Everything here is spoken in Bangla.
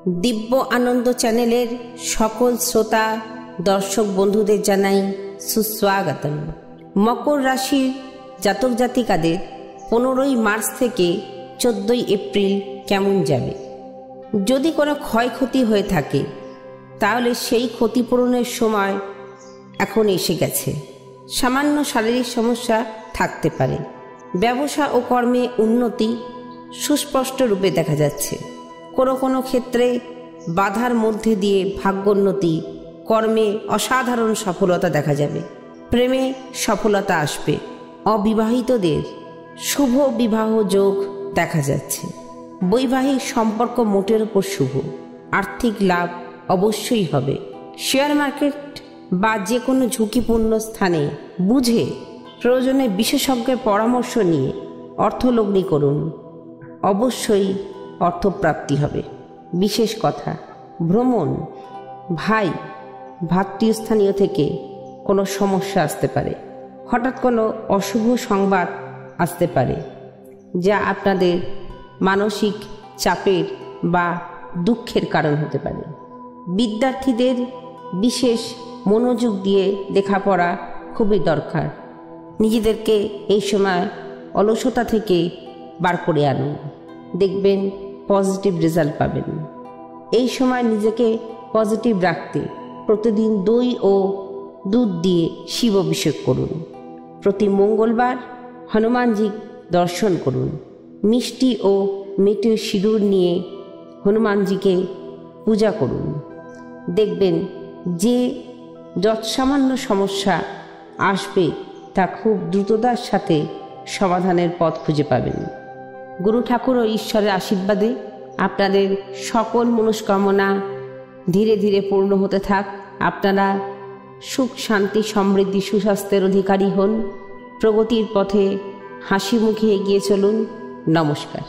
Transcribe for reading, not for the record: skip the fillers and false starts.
দিব্য আনন্দ চ্যানেলের সকল শ্রোতা দর্শক বন্ধুদের জানাই সুস্বাগতম। মকর রাশির জাতক জাতিকাদের 15ই মার্চ থেকে 14ই এপ্রিল কেমন যাবে? যদি কোনো ক্ষয়ক্ষতি হয়ে থাকে তাহলে সেই ক্ষতিপূরণের সময় এখন এসে গেছে। সামান্য শারীরিক সমস্যা থাকতে পারে। ব্যবসা ও কর্মে উন্নতি সুস্পষ্ট রূপে দেখা যাচ্ছে। কোনো ক্ষেত্রে বাধার মধ্যে দিয়ে ভাগ্যোন্নতি, কর্মে অসাধারণ সফলতা দেখা যাবে। প্রেমে সফলতা আসবে। অবিবাহিতদের শুভ বিবাহ যোগ দেখা যাচ্ছে। বৈবাহিক সম্পর্ক মোটের উপর শুভ। আর্থিক লাভ অবশ্যই হবে। শেয়ার মার্কেট বা যে কোনো ঝুঁকিপূর্ণ স্থানে বুঝে প্রয়োজনে বিশেষজ্ঞের পরামর্শ নিয়ে অর্থলগ্নি করুন। অবশ্যই অর্থপ্রাপ্তি হবে। বিশেষ কথা, ভ্রমণ, ভাই ভাতৃস্থানীয় থেকে কোনো সমস্যা আসতে পারে। হঠাৎ কোনো অশুভ সংবাদ আসতে পারে যা আপনাদের মানসিক চাপের বা দুঃখের কারণ হতে পারে। বিদ্যার্থীদের বিশেষ মনোযোগ দিয়ে লেখাপড়া খুবই দরকার। নিজেদেরকে এই সময় অলসতা থেকে বার করে আনুন, দেখবেন পজিটিভ রেজাল্ট পাবেন। এই সময় নিজেকে পজিটিভ রাখতে প্রতিদিন দই ও দুধ দিয়ে শিব অভিষেক করুন। প্রতি মঙ্গলবার হনুমানজি দর্শন করুন। মিষ্টি ও মেটে সিঁদুর নিয়ে হনুমানজিকে পূজা করুন। দেখবেন যে যৎসামান্য সমস্যা আসবে তা খুব দ্রুততার সাথে সমাধানের পথ খুঁজে পাবেন। গুরু ঠাকুর ও ঈশ্বরের আশীর্বাদে আপনাদের সকল মনস্কামনা ধীরে ধীরে পূর্ণ হতে থাক। আপনারা সুখ, শান্তি, সমৃদ্ধি, সুস্বাস্থ্যের অধিকারী হন। প্রগতির পথে হাসি মুখে এগিয়ে চলুন। নমস্কার।